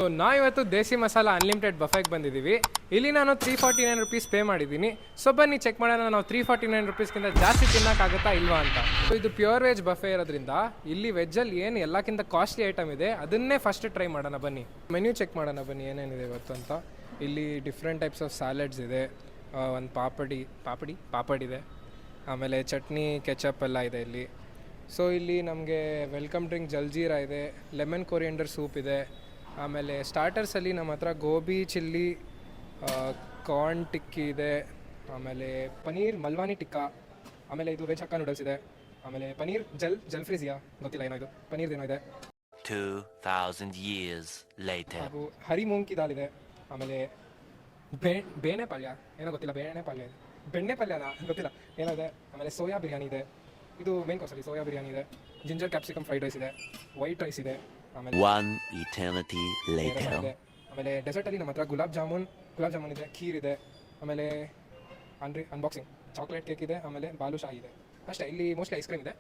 So ನಾವಿವತ್ತು ದೇಸಿ masala unlimited ಬಫೆಗೆ ಬಂದಿದ್ದೀವಿ. ಇಲ್ಲಿ ನಾನು 349 ರುಪೀಸ್ ಪೇ ಮಾಡಿದ್ದೀನಿ. ಸೊ ಬನ್ನಿ ಚೆಕ್ ಮಾಡೋಣ ನಾವು 349 ರುಪೀಸ್ಗಿಂತ ಜಾಸ್ತಿ ತಿನ್ನೋಕ್ಕಾಗುತ್ತಾ ಇಲ್ವಾ ಅಂತ. ಸೊ ಇದು ಪ್ಯೂರ್ ವೆಜ್ ಬಫೆ ಇರೋದ್ರಿಂದ ಇಲ್ಲಿ ವೆಜ್ಜಲ್ಲಿ ಏನು ಎಲ್ಲಕ್ಕಿಂತ ಕಾಸ್ಟ್ಲಿ ಐಟಮ್ ಇದೆ ಅದನ್ನೇ ಫಸ್ಟ್ ಟ್ರೈ ಮಾಡೋಣ ಬನ್ನಿ. ಮೆನ್ಯೂ ಚೆಕ್ ಮಾಡೋಣ ಬನ್ನಿ ಏನೇನಿದೆ ಇವತ್ತು ಅಂತ. ಇಲ್ಲಿ ಡಿಫ್ರೆಂಟ್ ಟೈಪ್ಸ್ ಆಫ್ ಸ್ಯಾಲಡ್ಸ್ ಇದೆ, ಒಂದು ಪಾಪಡ್ ಇದೆ, ಆಮೇಲೆ ಚಟ್ನಿ ಕೆಚಪ್ ಎಲ್ಲ ಇದೆ ಇಲ್ಲಿ. ಸೊ ಇಲ್ಲಿ ನಮಗೆ ವೆಲ್ಕಮ್ ಡ್ರಿಂಕ್ ಜಲ್ಜೀರಾ ಇದೆ, ಲೆಮನ್ ಕೊರಿಯಂಡರ್ ಸೂಪ್ ಇದೆ, ಆಮೇಲೆ ಸ್ಟಾರ್ಟರ್ಸಲ್ಲಿ ನಮ್ಮ ಹತ್ರ ಗೋಬಿ ಚಿಲ್ಲಿ ಕಾರ್ನ್ ಟಿಕ್ಕಿ ಇದೆ, ಆಮೇಲೆ ಪನೀರ್ ಮಲ್ವಾನಿ ಟಿಕ್ಕಾ, ಆಮೇಲೆ ಇದು ವೆಜ್ ಹಕ್ಕಾ ನೂಡಲ್ಸ್ ಇದೆ, ಆಮೇಲೆ ಪನೀರ್ ಜಲ್ ಫ್ರೀಸಿಯಾ ಗೊತ್ತಿಲ್ಲ ಏನೋ ಇದು ಪನೀರ್ದೇನೋ ಇದೆ. 2000 years later ಹಾಗೂ ಹರಿ ಮೂಂಗಿ ದಾಲ್ ಇದೆ, ಆಮೇಲೆ ಬೇಣೆ ಪಲ್ಯ ಏನೋ ಗೊತ್ತಿಲ್ಲ, ಬೆಣ್ಣೆ ಪಲ್ಯನ ಗೊತ್ತಿಲ್ಲ ಏನೋ ಇದೆ, ಆಮೇಲೆ ಸೋಯಾ ಬಿರಿಯಾನಿ ಇದೆ, ಇದು ಮೇನ್ ಕೋರ್ಸಲ್ಲಿ ಸೋಯಾ ಬಿರಿಯಾನಿ ಇದೆ, ಜಿಂಜರ್ ಕ್ಯಾಪ್ಸಿಕಮ್ ಫ್ರೈಡ್ ರೈಸ್ ಇದೆ, ವೈಟ್ ರೈಸ್ ಇದೆ, ಆಮೇಲೆ one eternity later ಆಮೇಲೆ ಡೆಸರ್ಟಲ್ಲಿ ನಮ್ಮ ಹತ್ರ ಗುಲಾಬ್ ಜಾಮೂನ್ ಇದೆ, ಖೀರ್ ಇದೆ, ಆಮೇಲೆ ಅನ್ಬಾಕ್ಸಿಂಗ್ ಚಾಕ್ಲೇಟ್ ಕೇಕ್ ಇದೆ, ಆಮೇಲೆ ಬಾಲುಶಾಹಿ ಇದೆ ಅಷ್ಟೇ. ಇಲ್ಲಿ ಮೋಸ್ಟ್ಲಿ ಐಸ್ ಕ್ರೀಮ್ ಇದೆ,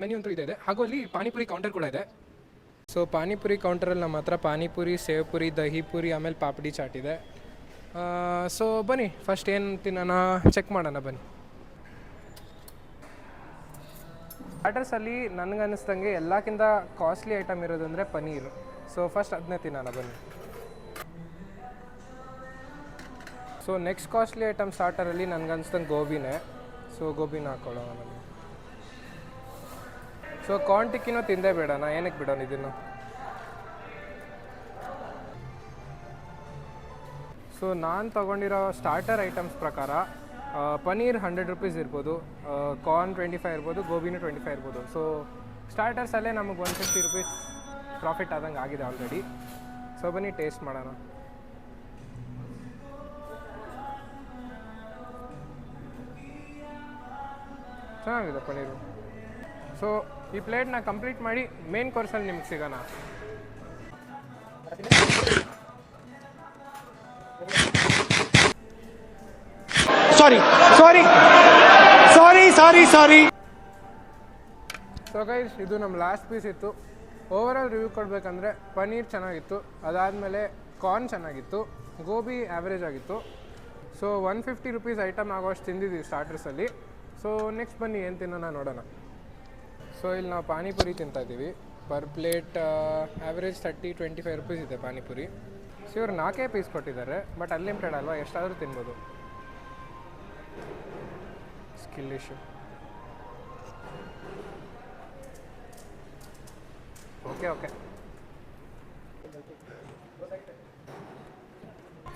ಮೆನ್ಯೂ ಅಂತೂ ಇದೆ. ಹಾಗೂ ಅಲ್ಲಿ ಪಾನಿಪುರಿ ಕೌಂಟರ್ ಕೂಡ ಇದೆ. ಸೊ ಪಾನಿಪುರಿ ಕೌಂಟರಲ್ಲಿ ನಮ್ಮ ಹತ್ರ ಪಾನಿಪುರಿ, ಸೇವ್ ಪುರಿ, ದಹಿ ಪುರಿ, ಆಮೇಲೆ ಪಾಪಡಿ ಚಾಟ್ ಇದೆ. ಸೊ ಬನ್ನಿ ಫಸ್ಟ್ ಏನು ತಿನ್ನೋಣ ಚೆಕ್ ಮಾಡೋಣ ಬನ್ನಿ. ಸ್ಟಾರ್ಟರ್ಸಲ್ಲಿ ನನಗನ್ನಿಸ್ದಂಗೆ ಎಲ್ಲಕ್ಕಿಂತ ಕಾಸ್ಟ್ಲಿ ಐಟಮ್ ಇರೋದಂದರೆ ಪನೀರ್. ಸೊ ಫಸ್ಟ್ ಅದನ್ನೇ ತಿನ್ನೋಣ ಬನ್ನಿ. ಸೊ ನೆಕ್ಸ್ಟ್ ಕಾಸ್ಟ್ಲಿ ಐಟಮ್ ಸ್ಟಾರ್ಟರಲ್ಲಿ ನನಗನ್ನಿಸ್ದಂಗೆ ಗೋಬಿನೇ. ಸೊ ಗೋಬಿನ ಹಾಕ್ಕೊಳ್ಳೋಣ ಬನ್ನಿ. ಸೊ ಕಾರ್ನ್ ಟಿಕ್ಕಿನೂ ತಿಂದೇ ಬೇಡಣ, ಏನಕ್ಕೆ ಬಿಡೋಣ ಇದನ್ನು. ಸೊ ನಾನು ತೊಗೊಂಡಿರೋ ಸ್ಟಾರ್ಟರ್ ಐಟಮ್ಸ್ ಪ್ರಕಾರ ಪನೀರ್ 100 ರುಪೀಸ್ ಇರ್ಬೋದು, ಕಾರ್ನ್ 25 ಇರ್ಬೋದು, ಗೋಬಿನೂ 25 ಇರ್ಬೋದು. ಸೊ ಸ್ಟಾರ್ಟರ್ಸಲ್ಲೇ ನಮಗೆ 150 ರುಪೀಸ್ ಪ್ರಾಫಿಟ್ ಆದಂಗೆ ಆಗಿದೆ ಆಲ್ರೆಡಿ. ಸೊ ಬನ್ನಿ ಟೇಸ್ಟ್ ಮಾಡೋಣ. ಚೆನ್ನಾಗಿದೆ ಪನೀರು. ಸೊ ಈ ಪ್ಲೇಟ್ನ ಕಂಪ್ಲೀಟ್ ಮಾಡಿ ಮೇನ್ ಕೋರ್ಸಲ್ಲಿ ನಿಮ್ಗೆ ಸಿಗೋಣ. ಸಾರಿ. ಸೊ ಗೈಸ್ ಇದು ನಮ್ಮ ಲಾಸ್ಟ್ ಪೀಸ್ ಇತ್ತು. ಓವರಾಲ್ ರಿವ್ಯೂ ಕೊಡಬೇಕಂದ್ರೆ ಪನೀರ್ ಚೆನ್ನಾಗಿತ್ತು, ಅದಾದಮೇಲೆ ಕಾರ್ನ್ ಚೆನ್ನಾಗಿತ್ತು, ಗೋಬಿ ಆ್ಯಾವ್ರೇಜ್ ಆಗಿತ್ತು. ಸೊ 150 ರುಪೀಸ್ ಐಟಮ್ ಆಗೋಷ್ಟು ತಿಂದಿದ್ದೀವಿ ಸ್ಟಾರ್ಟರ್ಸಲ್ಲಿ. ಸೊ ನೆಕ್ಸ್ಟ್ ಬನ್ನಿ ಏನು ತಿನ್ನೋಣ ನೋಡೋಣ. ಸೊ ಇಲ್ಲಿ ನಾವು ಪಾನಿಪುರಿ ತಿಂತಾಯಿದ್ದೀವಿ. ಪರ್ ಪ್ಲೇಟ್ ಆ್ಯಾವ್ರೇಜ್ 25 ರುಪೀಸ್ ಇದೆ ಪಾನಿಪುರಿ. ಸೊ ಇವ್ರು 4 ಪೀಸ್ ಕೊಟ್ಟಿದ್ದಾರೆ, ಬಟ್ ಅನ್ಲಿಮಿಟೆಡ್ ಅಲ್ವಾ, ಎಷ್ಟಾದರೂ ತಿನ್ಬೋದು. Skill issue. Okay.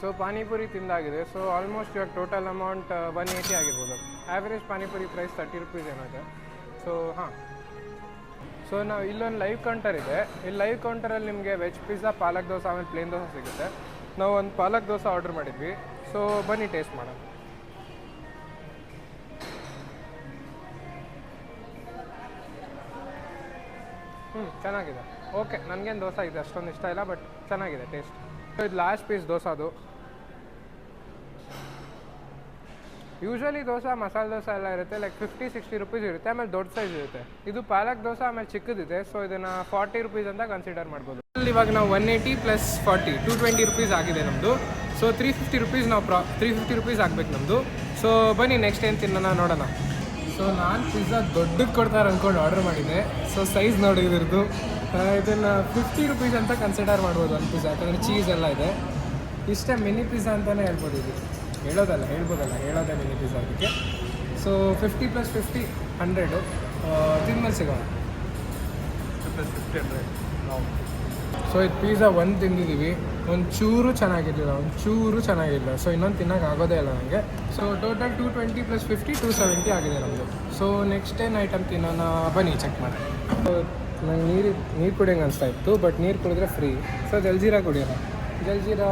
So panipuri ತಿಂದಾಗಿದೆ. ಸೊ ಆಲ್ಮೋಸ್ಟ್ ಇವಾಗ ಟೋಟಲ್ ಅಮೌಂಟ್ 180 ಆಗಿರ್ಬೋದು. ಆ್ಯಾವ್ರೇಜ್ ಪಾನಿಪುರಿ ಪ್ರೈಸ್ 30 ರುಪೀಸ್ ಏನಿದೆ. ಸೊ ಹಾಂ, ಸೊ ನಾವು ಇಲ್ಲೊಂದು ಲೈವ್ ಕೌಂಟರ್ ಇದೆ. ಇಲ್ಲಿ ಲೈವ್ ಕೌಂಟರಲ್ಲಿ ನಿಮಗೆ ವೆಜ್ ಪಿಜ್ಜಾ, ಪಾಲಕ್ ದೋಸೆ, ಆಮೇಲೆ ಪ್ಲೇನ್ ದೋಸೆ ಸಿಗುತ್ತೆ. ನಾವು ಒಂದು ಪಾಲಕ್ ದೋಸೆ ಆರ್ಡರ್ ಮಾಡಿದ್ವಿ. ಸೊ ಬನ್ನಿ ಟೇಸ್ಟ್ ಮಾಡೋಣ. ಚೆನ್ನಾಗಿದೆ. ಓಕೆ, ನನಗೇನು ದೋಸೆ ಇದೆ ಅಷ್ಟೊಂದು ಇಷ್ಟ ಇಲ್ಲ, ಬಟ್ ಚೆನ್ನಾಗಿದೆ ಟೇಸ್ಟ್. ಸೊ ಇದು ಲಾಸ್ಟ್ ಪೀಸ್ ದೋಸೆ. ಅದು ಯೂಶ್ವಲಿ ದೋಸೆ ಮಸಾಲೆ ದೋಸೆ ಎಲ್ಲ ಇರುತ್ತೆ, ಲೈಕ್ 50-60 ರುಪೀಸ್ ಇರುತ್ತೆ, ಆಮೇಲೆ ದೊಡ್ಡ ಸೈಜ್ ಇರುತ್ತೆ. ಇದು ಪಾಲಕ್ ದೋಸೆ ಆಮೇಲೆ ಚಿಕ್ಕದಿದೆ. ಸೊ ಇದನ್ನು 40 ರುಪೀಸ್ ಅಂತ ಕನ್ಸಿಡರ್ ಮಾಡ್ಬೋದು. ಇವಾಗ ನಾವು 180 + 40 220 ರುಪೀಸ್ ಆಗಿದೆ ನಮ್ಮದು. ಸೊ 350 ರುಪೀಸ್ ನಾವು 350 ರುಪೀಸ್ ಆಗಬೇಕು ನಮ್ಮದು. ಸೊ ಬನ್ನಿ ನೆಕ್ಸ್ಟ್ ಏನು ತಿನ್ನೋಣ ನೋಡೋಣ. ಸೊ ನಾನು ಪಿಜ್ಜಾ ದೊಡ್ಡದು ಕೊಡ್ತಾರೆ ಅಂದ್ಕೊಂಡು ಆರ್ಡರ್ ಮಾಡಿದ್ದೆ. ಸೊ ಸೈಜ್ ನೋಡಿ ಇದ್ರದ್ದು. ಇದನ್ನು 50 ರುಪೀಸ್ ಅಂತ ಕನ್ಸಿಡರ್ ಮಾಡ್ಬೋದು ಒಂದು ಪಿಜ್ಜಾ, ಯಾಕಂದರೆ ಚೀಸ್ ಎಲ್ಲ ಇದೆ. ಇಷ್ಟೇ ಮಿನಿ ಪಿಜ್ಜಾ ಅಂತಲೇ ಹೇಳ್ಬೋದು. ಇದು ಹೇಳೋದೇ ಮಿನಿ ಪಿಜ್ಜಾ ಅದಕ್ಕೆ. ಸೊ 50 + 50 100 ತಿಂದ್ಮೇಲೆ ಸಿಗೋಣ. 50 + 50 100. ಸೊ ಇದು ಪಿಜ್ಜಾ ಒಂದು ತಿಂದಿದ್ದೀವಿ, ಒಂಚೂರು ಚೆನ್ನಾಗಿಲ್ಲ. ಸೊ ಇನ್ನೊಂದು ತಿನ್ನೋಕೆ ಆಗೋದೇ ಇಲ್ಲ ನನಗೆ. ಸೊ ಟೋಟಲ್ 220 + 50 270 ಆಗಿದೆ ನಮ್ಮದು. ಸೊ ನೆಕ್ಸ್ಟ್ ಏನು ಐಟಮ್ ತಿನ್ನೋಣ ಬನ್ನಿ ಚೆಕ್ ಮಾಡಿ. ಸೊ ನಂಗೆ ನೀರು ಕುಡಿಯೋಂಗೆ ಅನಿಸ್ತಾ ಇತ್ತು, ಬಟ್ ನೀರು ಕುಡಿದ್ರೆ ಫ್ರೀ. ಸೊ ಜಲ್ಜೀರಾ ಕುಡಿಯೋಣ. ಜಲ್ಜೀರಾ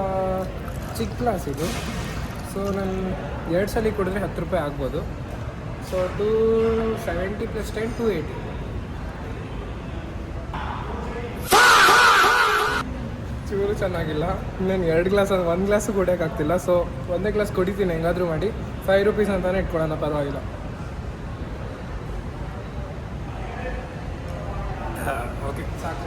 ಚಿಕ್ಕ ಗ್ಲಾಸ್ ಇದು. ಸೊ ನಾನು 2 ಸಲ ಕುಡಿದ್ರೆ 10 ರೂಪಾಯಿ ಆಗ್ಬೋದು. ಸೊ 270 + 10 280. ಚೂರು ಚೆನ್ನಾಗಿಲ್ಲ. ಇನ್ನೇನು 2 ಗ್ಲಾಸ್ 1 ಗ್ಲಾಸು ಕುಡಿಯೋಕ್ಕಾಗ್ತಿಲ್ಲ. ಸೊ 1 ಗ್ಲಾಸ್ ಕುಡಿತೀನಿ ಹೆಂಗಾದರೂ ಮಾಡಿ. 5 ರುಪೀಸ್ ಅಂತಲೇ ಇಟ್ಕೊಳ್ಳೋಣ, ಪರವಾಗಿಲ್ಲ. ಓಕೆ ಸಾಕು.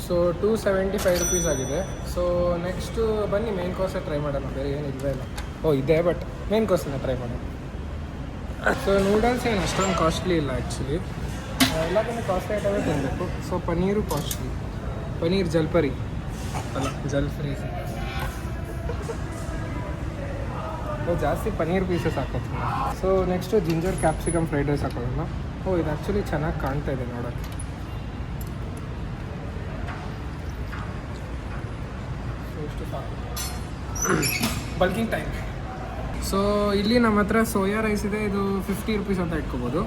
ಸೊ ಸೊ 275 ರುಪೀಸ್ ಆಗಿದೆ. ಸೊ ನೆಕ್ಸ್ಟು ಬನ್ನಿ ಮೇನ್ ಕೋರ್ಸೇ ಟ್ರೈ ಮಾಡೋಣ, ಬೇರೆ ಏನು ಇಲ್ಲವೇ ಇಲ್ಲ. ಇದೆ ಬಟ್ ಮೇನ್ ಕೋರ್ಸನ್ನ ಟ್ರೈ ಮಾಡೋಣ. ಸೊ ನೂಡಲ್ಸ್ ಏನು ಅಷ್ಟೊಂದು ಕಾಸ್ಟ್ಲಿ ಇಲ್ಲ ಆ್ಯಕ್ಚುಲಿ, ಎಲ್ಲದನ್ನು ಕಾಸ್ಟ್ಲಿ ಐಟಮೇ ತಿನ್ನಬೇಕು. ಸೊ ಪನ್ನೀರು ಕಾಸ್ಟ್ಲಿ, ಪನ್ನೀರ್ ಜಲ್ಪರಿ ಅಲ್ಲ ಜಲ್ಫ್ರಿ. ಜಾಸ್ತಿ ಪನ್ನೀರ್ ಪೀಸಸ್ ಹಾಕೋತೀನಿ. So next ginger capsicum fried rice ಹಾಕೊಳ್ಳೋಣ. ಇದು ಆ್ಯಕ್ಚುಲಿ ಚೆನ್ನಾಗಿ ಕಾಣ್ತಾ ಇದೆ ನೋಡೋಕ್ಕೆ. ಎಷ್ಟು ಸಾಕು, ಬಲ್ಕಿಂಗ್ ಟೈಮ್. ಸೊ ಇಲ್ಲಿ ನಮ್ಮ ಹತ್ರ ಸೋಯಾ ರೈಸ್ ಇದೆ, ಇದು 50 ರುಪೀಸ್ ಅಂತ ಇಟ್ಕೋಬೋದು.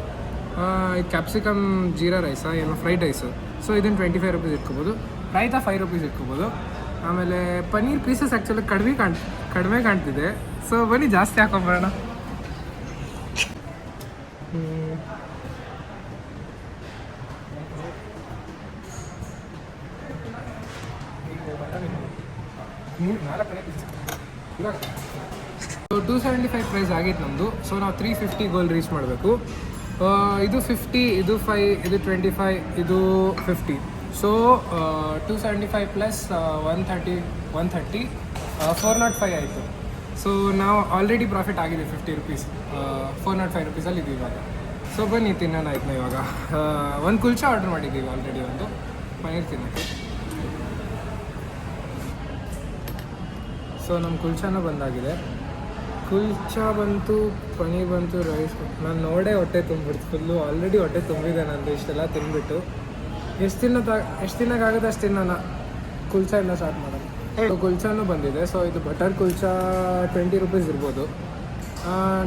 ಇದು ಕ್ಯಾಪ್ಸಿಕಮ್ ಜೀರಾ ರೈಸಾ ಏನೋ ಫ್ರೈಡ್ ರೈಸು, ಸೊ ಇದನ್ನು 25 ರುಪೀಸ್ ಇಟ್ಕೋಬೋದು. ರಾಯ್ತಾ 5 ರುಪೀಸ್ ಇಟ್ಕೋಬೋದು. ಆಮೇಲೆ ಪನ್ನೀರ್ ಪೀಸಸ್ ಆ್ಯಕ್ಚುಲಿ ಕಡಿಮೆ ಕಾಣ್ತಿದೆ. ಸೊ ಬನ್ನಿ ಜಾಸ್ತಿ ಹಾಕೊಂಬರೋಣ. ಸೊ 275 ಪ್ರೈಸ್ ಆಗಿತ್ತು ನಮ್ಮದು. ಸೊ ನಾವು 350 ಗೋಲ್ ರೀಚ್ ಮಾಡಬೇಕು. ಇದು 50, ಇದು 5, ಇದು 25, ಇದು 50. ಸೊ 275 ಪ್ಲಸ್ 130 405 ಆಯಿತು. ಸೊ ನಾವು ಆಲ್ರೆಡಿ ಪ್ರಾಫಿಟ್ ಆಗಿದೆ 50 ರುಪೀಸ್. 405 ರುಪೀಸಲ್ಲಿ ಇದ್ದೀವಿ ಇವಾಗ. ಸೊ ಬನ್ನಿ ತಿನ್ನೋಣ ಆಯ್ತು. ಇವಾಗ ಒಂದು ಕುಲ್ಚಾ ಆರ್ಡ್ರ್ ಮಾಡಿದ್ದೀವಿ ಆಲ್ರೆಡಿ, ಒಂದು ಪನ್ನೀರ್ ತಿನ್ನೋಕ್ಕೆ. ಸೊ ನಮ್ಮ ಕುಲ್ಚಾನೂ ಬಂದಾಗಿದೆ. ಕುಲ್ಚಾ ಬಂತು, ಪನ್ನೀರ್ ಬಂತು, ರೈಸ್. ನಾನು ನೋಡೇ ಹೊಟ್ಟೆ ತುಂಬಿಡ್ತು ಫುಲ್ಲು. ಆಲ್ರೆಡಿ ಹೊಟ್ಟೆ ತುಂಬಿದೆ ನಂದು ಇಷ್ಟೆಲ್ಲ ತಿಂದ್ಬಿಟ್ಟು. ಎಷ್ಟು ದಿನಕ್ಕಾಗುತ್ತೆ ಅಷ್ಟು ತಿನ್ನೋಣ. ಕುಲ್ಚಾಯಿಂದ ಸ್ಟಾರ್ಟ್ ಮಾಡೋಣ. ಕುಲ್ಚಾನೂ ಬಂದಿದೆ. ಸೊ ಇದು ಬಟರ್ ಕುಲ್ಚಾ 20 ರುಪೀಸ್ ಇರ್ಬೋದು.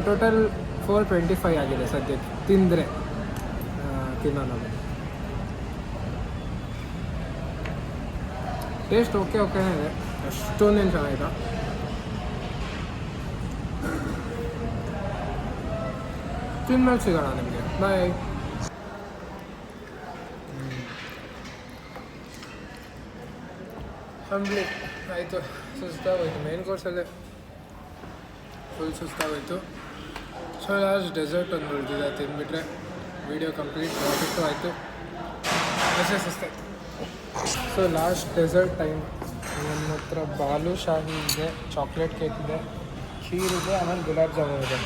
ಟೋಟಲ್ 425 ಆಗಿದೆ ಸದ್ಯಕ್ಕೆ. ತಿಂದರೆ ತಿನ್ನೋಣ. ಟೇಸ್ಟ್ ಓಕೆನೇ ಇದೆ, ಅಷ್ಟೊಂದೇನು ಚೆನ್ನಾಗಿದೆ. ತಿನ್ಮೇಲೆ ಸಿಗೋಣ ನಿಮಗೆ. ಬಾಯ್. ಕಂಪ್ಲೀಟ್ ಆಯಿತು. ಸುಸ್ತಾಗೋಯ್ತು ಮೇನ್ ಕೋರ್ಸಲ್ಲೇ ಫುಲ್ ಸುಸ್ತಾಗೋಯ್ತು. ಸೊ ಲಾಸ್ಟ್ ಡೆಸರ್ಟ್ ಒಂದು ಉಳಿದಿದೆ, ತಿಂದ್ಬಿಟ್ರೆ ವೀಡಿಯೋ ಕಂಪ್ಲೀಟ್ ಪ್ರಾಫಿಟ್ಟು ಆಯಿತು. ಅಷ್ಟೇ ಸುಸ್ತಾಯಿತು. So last dessert time. ನನ್ನ ಹತ್ರ ಬಾಲು ಶಾಹಿ ಇದೆ, ಚಾಕ್ಲೇಟ್ ಕೇಕ್ ಇದೆ, ಖೀರ್ ಇದೆ, ಆಮೇಲೆ ಗುಲಾಬ್ ಜಾಮೂನ್ ಇದೆ,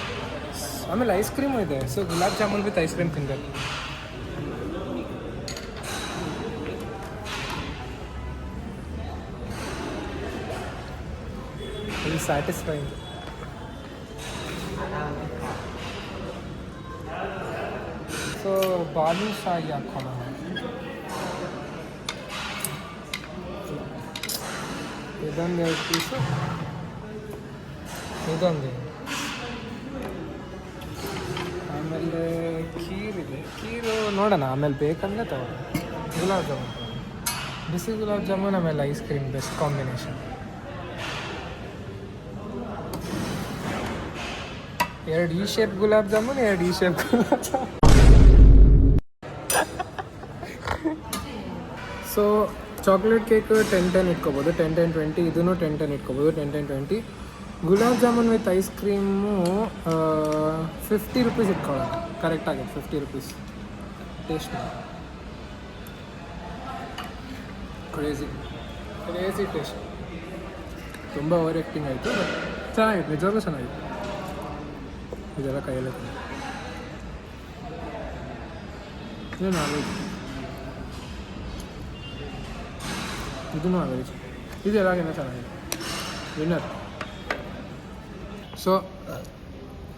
ಆಮೇಲೆ ಐಸ್ ಕ್ರೀಮು ಇದೆ. So gulab jamun with ice cream ತಿಂದೆ. ಇದು ಸ್ಯಾಟಿಸ್ಫೈಯಿಂಗ್. ಸೊ ಬಾಲು ಶಾಹಿ ಹಾಕೋಣ. ಇದೊಂದು 2 ಪೀಸು, ಇದೊಂದು. ಆಮೇಲೆ ಖೀರ್ ಇದೆ, ಖೀರು ನೋಡೋಣ ಆಮೇಲೆ ಬೇಕಂದರೆ ತಗೋಣ. ಗುಲಾಬ್ ಜಾಮೂನ್ ಬಿಸಿ ಗುಲಾಬ್ ಜಾಮೂನ್, ಆಮೇಲೆ ಐಸ್ ಕ್ರೀಮ್ ಬೆಸ್ಟ್ ಕಾಂಬಿನೇಷನ್. 2 ಈ ಶೇಪ್ ಗುಲಾಬ್ ಜಾಮೂನ್, 2 ಈ shape gulab jamun. So chocolate cake 10-10 ಇಟ್ಕೋಬೋದು, 10-10-20. ಇದೂ 10-10 ಇಟ್ಕೋಬೋದು, 10-10-20. Gulab jamun with ice cream 50 rupees ಇಟ್ಕೊಳ್ಳೋಣ. ಕರೆಕ್ಟಾಗಿದೆ 50 ರುಪೀಸ್. Taste crazy taste. ತುಂಬ ಓವರ್ ಆ್ಯಕ್ಟಿಂಗ್ ಆಯಿತು, ಬಟ್ ಚೆನ್ನಾಗಿತ್ತು, ನಿಜವಾಗ್ಲೂ ಚೆನ್ನಾಗಿತ್ತು. ಇದೆಲ್ಲ ಕೈಯಲ್ಲೇ ಇದು ನಾನ್ವೆಜ್, ಇದೂ ನಾನ್ವೆಜ್. ಇದು ಎಲ್ಲಾಗಿನ ಚೆನ್ನಾಗಿದೆ. ವಿನ್ನರ್. ಸೊ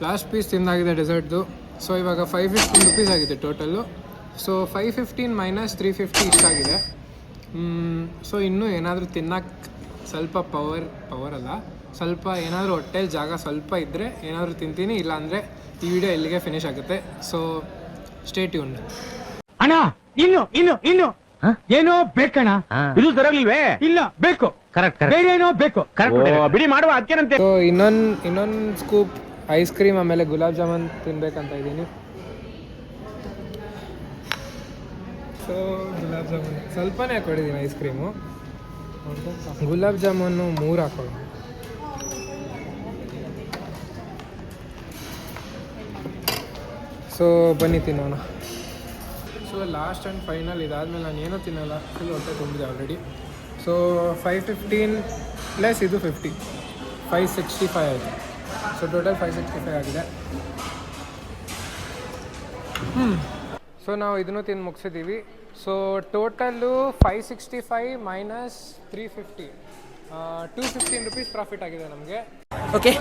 ಲಾಸ್ಟ್ ಪೀಸ್ ತಿಂದಾಗಿದೆ ಡೆಸರ್ಟ್ದು. ಸೊ ಇವಾಗ 515 ರುಪೀಸ್ ಆಗಿದೆ ಟೋಟಲ್ಲು. ಸೊ 515 ಮೈನಸ್ 350 ಇಷ್ಟಾಗಿದೆ. ಸೊ ಇನ್ನೂ ಏನಾದರೂ ತಿನ್ನಕ್ಕೆ ಸ್ವಲ್ಪ ಪವರ್ ಅಲ್ಲ, ಸ್ವಲ್ಪ ಏನಾದರೂ ಹೊಟ್ಟೆಲಿ ಜಾಗ ಸ್ವಲ್ಪ ಇದ್ದರೆ ಏನಾದರೂ ತಿಂತೀನಿ, ಇಲ್ಲಾಂದರೆ ಈ ವಿಡಿಯೋ ಇಲ್ಲಿಗೆ ಫಿನಿಶ್ ಆಗುತ್ತೆ. So stay tuned. ಅಣ್ಣ ಇನ್ನು ಏನೋ ಬೇಕಣ್ಣ. ಇದು ತರಲಿಲ್ವೇ? ಇಲ್ಲ, ಬೇಕು. ಕರೆಕ್ಟ್. ಬೇರೆ ಏನೋ ಬೇಕು. ಬಿಡಿ ಮಾಡುವ ಅದಕ್ಕೇನಂತೆ. ಸೊ ಇನ್ನೊಂದು ಸ್ಕೂಪ್ ಐಸ್ ಕ್ರೀಮ್ ಆಮೇಲೆ ಗುಲಾಬ್ ಜಾಮೂನ್ ತಿನ್ಬೇಕಂತ ಇದ್ದೀನಿ. ಸೊ ಗುಲಾಬ್ ಜಾಮೂನ್ ಸ್ವಲ್ಪನೇ ಹಾಕೊಂಡಿದ್ದೀನಿ, ಐಸ್ ಕ್ರೀಮು. ಗುಲಾಬ್ ಜಾಮೂನು 3 ಹಾಕೊಳ್ಳೋಣ. ಸೊ ಬನ್ನಿ ತಿನ್ನೋಣ. So so last and final ಇದಾದಮೇಲೆ ನಾನು ಏನೂ ತಿನ್ನಲ್ಲ, ಫುಲ್ ಹೊಟ್ಟೆ ತುಂಬಿದೆ ಆಲ್ರೆಡಿ. ಸೊ 515 ಪ್ಲಸ್ ಇದು 50, 565 ಆಯಿತು. ಸೊ ಟೋಟಲ್ 565 ಆಗಿದೆ. ಸೊ ನಾವು ಇದನ್ನು ತಿಂದು ಮುಗಿಸಿದ್ದೀವಿ. So total 565 minus 350, 215 rupees profit ಆಗಿದೆ ನಮಗೆ. Okay,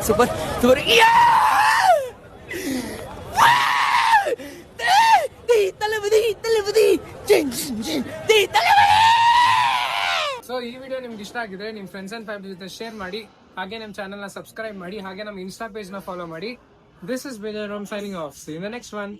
super super. ಸೊ ಈ ವಿಡಿಯೋ ನಿಮ್ಗೆ ಇಷ್ಟ ಆಗಿದ್ರೆ ನಿಮ್ಮ ಫ್ರೆಂಡ್ಸ್ ಆ್ಯಂಡ್ ಫ್ಯಾಮಿಲಿ ಜೊತೆ ಶೇರ್ ಮಾಡಿ, ಹಾಗೆ ನಮ್ಮ ಚಾನಲ್ನ ಸಬ್ಸ್ಕ್ರೈಬ್ ಮಾಡಿ, ಹಾಗೆ ನಮ್ಮ ಇನ್ಸ್ಟಾ ಪೇಜ್ನ ಫಾಲೋ ಮಾಡಿ. ದಿಸ್ ಇಸ್ ವಿಜಯ್ ರೋಮ್ signing off. See you in the next one.